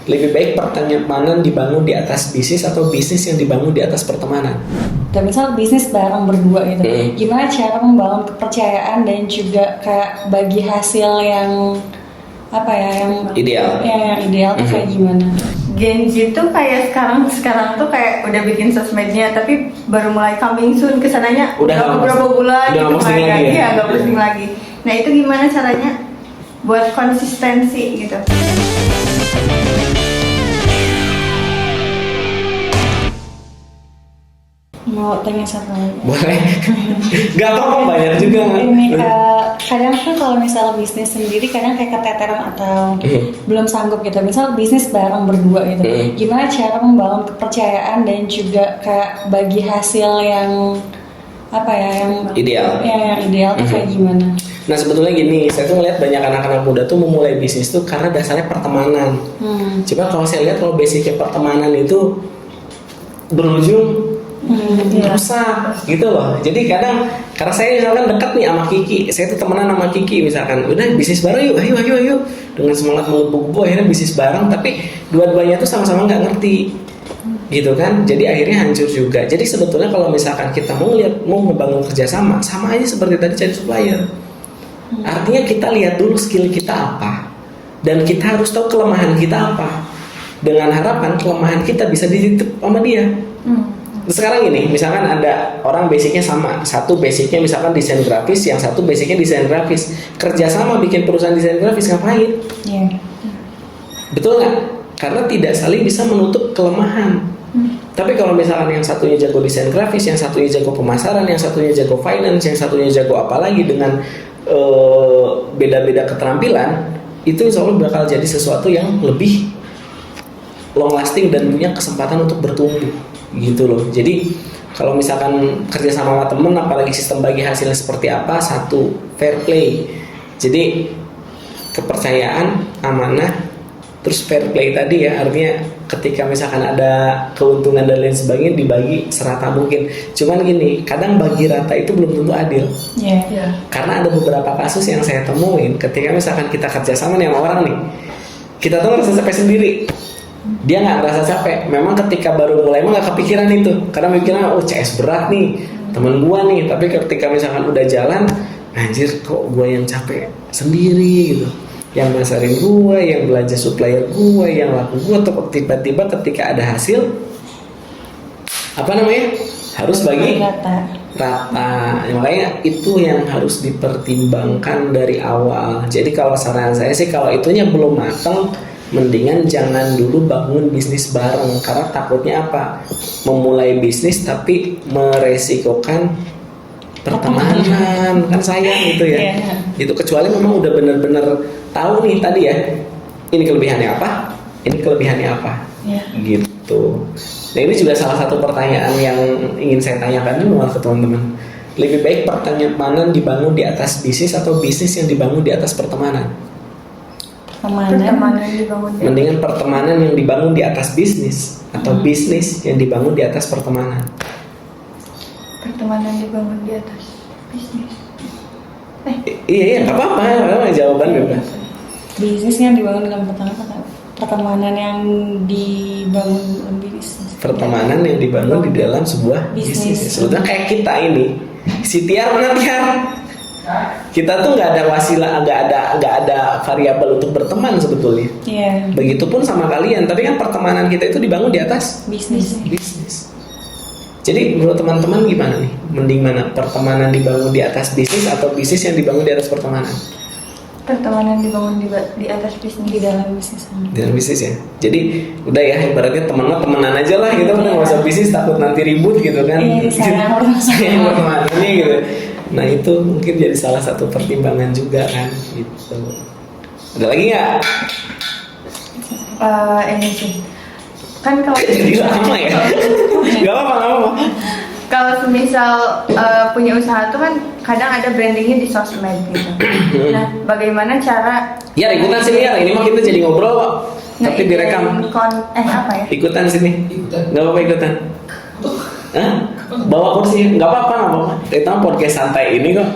Lebih baik pertemanan dibangun di atas bisnis atau bisnis yang dibangun di atas pertemanan? Dan misal bisnis bareng berdua gitu, gimana cara membangun kepercayaan dan juga kayak bagi hasil yang apa ya, yang Ideal. Ya, yang ideal tuh kayak gimana? Gen Z tuh kayak sekarang tuh kayak udah bikin sosmednya, tapi baru mulai coming soon kesananya Udah beberapa bulan udah gitu nggak posting kan. lagi ya? Iya, nggak posting lagi. Nah itu gimana caranya buat konsistensi gitu? Mau tanya satu lagi? Boleh. Gak apa-apa, banyak juga. Ini kadang kan kalau misal bisnis sendiri kadang kayak keteteran atau belum sanggup gitu. Misal bisnis bareng berdua gitu, gimana cara membangun kepercayaan dan juga kayak bagi hasil yang apa ya, yang Ideal. Ya, yang ideal tuh kayak gimana? Nah sebetulnya gini, saya tuh ngeliat banyak anak-anak muda tuh memulai bisnis tuh karena dasarnya pertemanan. Cuma kalau saya lihat kalau basicnya pertemanan itu berujung rusak gitu loh. Jadi kadang karena saya misalkan dekat nih sama Kiki, saya tuh temenan sama Kiki misalkan, udah bisnis bareng yuk, ayo dengan semangat menggebu-gebu akhirnya bisnis bareng, tapi dua-duanya tuh sama-sama nggak ngerti gitu kan, jadi akhirnya hancur juga. Jadi sebetulnya kalau misalkan kita mau ngebangun kerjasama, sama aja seperti tadi cari supplier. Artinya kita lihat dulu skill kita apa, dan kita harus tahu kelemahan kita apa, dengan harapan kelemahan kita bisa dititip sama dia. Sekarang ini misalkan ada orang basicnya sama, satu basicnya misalkan desain grafis, yang satu basicnya desain grafis, kerjasama bikin perusahaan desain grafis ngapain? Betul nggak? Karena tidak saling bisa menutup kelemahan. Tapi kalau misalkan yang satunya jago desain grafis, yang satunya jago pemasaran, yang satunya jago finance, yang satunya jago apalagi dengan beda-beda keterampilan, itu insya Allah bakal jadi sesuatu yang lebih long lasting dan punya kesempatan untuk bertumbuh gitu loh. Jadi kalau misalkan kerja sama temen, apalagi sistem bagi hasilnya seperti apa, satu fair play, jadi kepercayaan, amanah, terus fair play tadi ya, artinya ketika misalkan ada keuntungan dan lain sebagainya dibagi serata mungkin. Cuman gini, kadang bagi rata itu belum tentu adil. Karena ada beberapa kasus yang saya temuin ketika misalkan kita kerja sama nih sama orang nih, kita tuh ngerasa capek sendiri, dia nggak ngerasa capek. Memang ketika baru mulai emang nggak kepikiran itu, karena mikirnya oh CS berat nih temen gua nih. Tapi ketika misalkan udah jalan, anjir kok gua yang capek sendiri gitu, yang masarin gua, yang belanja supplier gua, yang laku gua. Tuh tiba-tiba ketika ada hasil, apa namanya, harus bagi rata. Makanya itu yang harus dipertimbangkan dari awal. Jadi kalau saran saya sih, kalau itunya belum matang, mendingan jangan dulu bangun bisnis bareng. Karena takutnya apa? Memulai bisnis tapi meresikokan pertemanan, kan sayang gitu ya. Itu kecuali memang udah bener-bener tahu nih tadi ya, ini kelebihannya apa, ini kelebihannya apa, gitu. Nah ini juga salah satu pertanyaan yang ingin saya tanyakan dulu ke teman-teman. Lebih baik pertemanan dibangun di atas bisnis atau bisnis yang dibangun di atas pertemanan? Pertemanan dibangun di Mendingan pertemanan yang dibangun di atas bisnis atau bisnis yang dibangun di atas pertemanan? pertemanan dibangun di atas bisnis. Iya, nggak apa-apa, jawaban bebas. Bisnis yang dibangun dengan pertemanan yang dibangun dalam bisnis. Pertemanan yang dibangun di dalam sebuah bisnis. Sebetulnya kayak kita ini, si Tiar mana Tiar? Kita tuh nggak ada wasilah, nggak ada variabel untuk berteman sebetulnya. Begitupun sama kalian, tapi kan pertemanan kita itu dibangun di atas bisnis. Jadi menurut teman-teman gimana nih? Mending mana? Pertemanan dibangun di atas bisnis atau bisnis yang dibangun di atas pertemanan? Pertemanan dibangun di atas bisnis, di dalam bisnis. Di dalam bisnis ya. Jadi udah ya, ibaratnya temenan aja lah gitu, nggak usah bisnis takut nanti ribut gitu kan. Sayang pertemanannya gitu. Nah itu mungkin jadi salah satu pertimbangan juga kan gitu. Ada lagi nggak? Ini sih kan kalau jadi lama ya. Gak apa-apa. Kalau semisal punya usaha tuh kan kadang ada brandingnya di sosmed gitu. Nah bagaimana cara? Ya ikutan sini ya, ini mah kita jadi ngobrol kok. Tapi direkam. Apa ya? Ikutan sini. Gak apa-apa ikutan. Bawa kursi, nggak apa-apa. Kita podcast santai ini kok.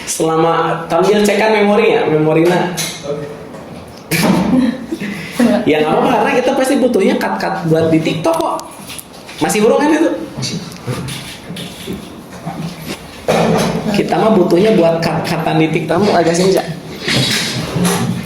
Selama sambil cekan memorinya. Ya nggak apa-apa karena kita pasti butuhnya cut buat di TikTok kok. Masih burung kan itu? Kita mah butuhnya buat cut-cutan di TikTok agak sini Cak.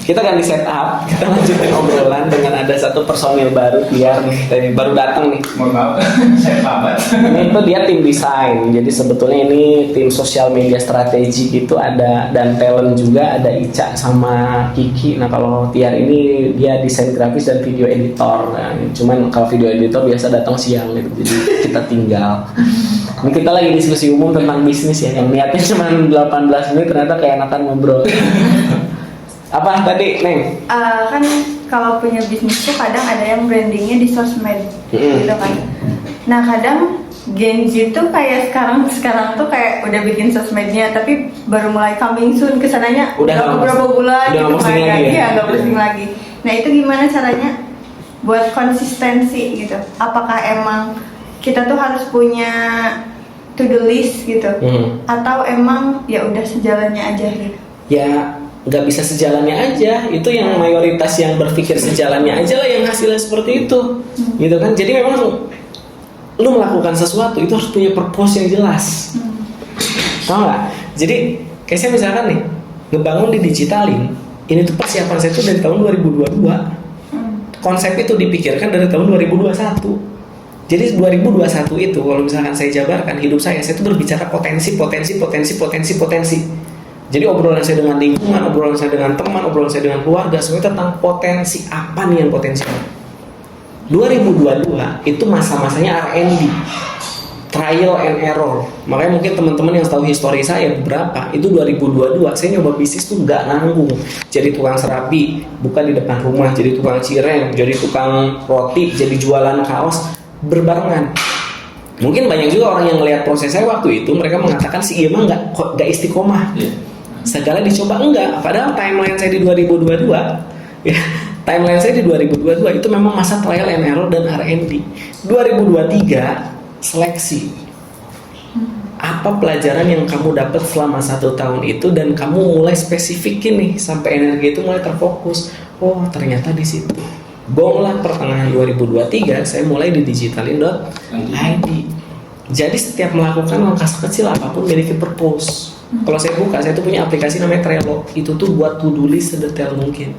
Kita ganti setup, kita lanjutin obrolan dengan ada satu personil baru biar nih, baru datang nih. Mohon maaf, saya pamit. Ini tuh dia tim desain, jadi sebetulnya ini tim sosial media strategi gitu ada dan talent juga ada Ica sama Kiki. Nah kalau Tiar ini dia desain grafis dan video editor. Nah, cuman kalau video editor biasa datang siang gitu, jadi kita tinggal. Ini kita lagi diskusi umum tentang bisnis ya, yang niatnya cuma 18 menit ternyata kayak enakan ngobrol. Apa tadi, Neng? Kan kalau punya bisnis tuh kadang ada yang brandingnya di sosmed, gitu kan. Nah kadang Gen Z tuh kayak sekarang tuh kayak udah bikin sosmednya, tapi baru mulai coming soon kesananya Udah beberapa bulan udah gitu posting kan. lagi ya? Iya, nggak posting lagi. Nah itu gimana caranya buat konsistensi gitu? Apakah emang kita tuh harus punya to do list gitu, atau emang ya udah sejalannya aja gitu? Ya nggak bisa sejalannya aja, itu yang mayoritas yang berpikir sejalannya aja lah yang hasilnya seperti itu, gitu kan. Jadi memang lu melakukan sesuatu itu harus punya purpose yang jelas, tau nggak? Jadi kayak saya misalkan nih ngebangun di digitalin, ini tuh persiapan saya tuh dari tahun 2022, konsep itu dipikirkan dari tahun 2021. Jadi 2021 itu kalau misalkan saya jabarkan hidup saya tuh berbicara potensi. Jadi obrolan saya dengan lingkungan, obrolan saya dengan teman, obrolan saya dengan keluarga, semuanya tentang potensi apa nih yang potensial. 2022 itu masa-masanya R&D, trial and error. Makanya mungkin teman-teman yang tahu histori saya beberapa, itu 2022 saya nyoba bisnis tuh nggak nanggung. Jadi tukang serabi, buka di depan rumah, jadi tukang cireng, jadi tukang roti, jadi jualan kaos berbarengan. Mungkin banyak juga orang yang melihat proses saya waktu itu, mereka mengatakan si Ima nggak istiqomah. Segala dicoba enggak, padahal timeline saya di 2022 ya, timeline saya di 2022 itu memang masa trial and error dan R&D. 2023 seleksi. Apa pelajaran yang kamu dapat selama 1 tahun itu dan kamu mulai spesifikin nih sampai energi itu mulai terfokus. Oh ternyata di situ. Bonglah pertengahan 2023 saya mulai di digitalin.id. Jadi setiap melakukan langkah kecil apapun memiliki purpose. Kalau saya buka, saya tuh punya aplikasi namanya Trello. Itu tuh buat to-do list sedetail mungkin.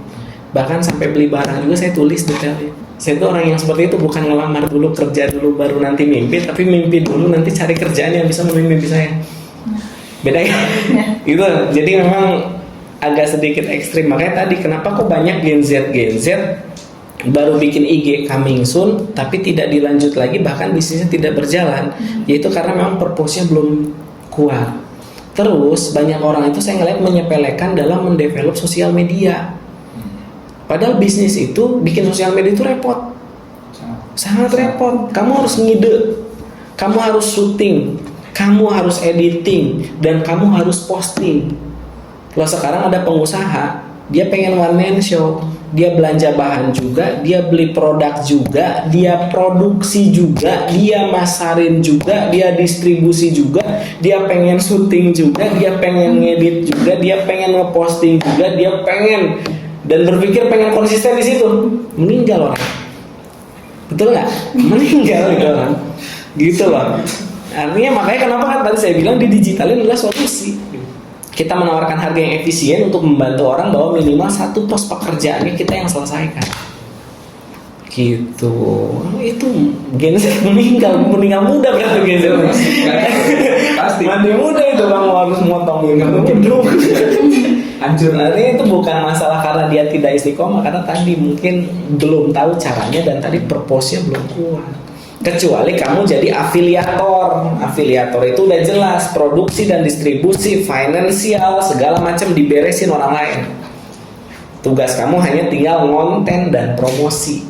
Bahkan sampai beli barang juga saya tulis detailnya. Saya tuh orang yang seperti itu, bukan ngelamar dulu, kerja dulu, baru nanti mimpi. Tapi mimpi dulu, nanti cari kerjaan yang bisa memenuhi mimpi saya. Beda ya? Itu, jadi memang agak sedikit ekstrim. Makanya tadi, kenapa kok banyak Gen Z baru bikin IG coming soon, tapi tidak dilanjut lagi, bahkan bisnisnya tidak berjalan. Yaitu karena memang purpose-nya belum kuat. Terus banyak orang itu saya ngeliat menyepelekan dalam mendevelop sosial media. Padahal bisnis itu bikin sosial media itu repot, sangat repot. Kamu harus ngide, kamu harus syuting, kamu harus editing, dan kamu harus posting. Kalau sekarang ada pengusaha, dia pengen one man show, dia belanja bahan juga, dia beli produk juga, dia produksi juga, dia masarin juga, dia distribusi juga, dia pengen syuting juga, dia pengen ngedit juga, dia pengen ngeposting juga, dia pengen dan berpikir pengen konsisten di situ. Meninggal orang, betul nggak? Meninggal gitu orang, gitu loh. Artinya makanya kenapa kan tadi saya bilang di digitalin adalah solusi. Kita menawarkan harga yang efisien untuk membantu orang bahwa minimal satu pos pekerjaannya kita yang selesaikan. Gitu. Itu Gen Z meninggal muda berarti Gen Z. Pasti. Mati muda itu kamu harus motongin mungkin dulu. Hancur. Artinya itu bukan masalah karena dia tidak istiqomah, karena tadi mungkin belum tahu caranya dan tadi purpose-nya belum kuat. Kecuali kamu jadi afiliator. Afiliator itu udah jelas, produksi dan distribusi, finansial, segala macam diberesin orang lain. Tugas kamu hanya tinggal ngonten dan promosi.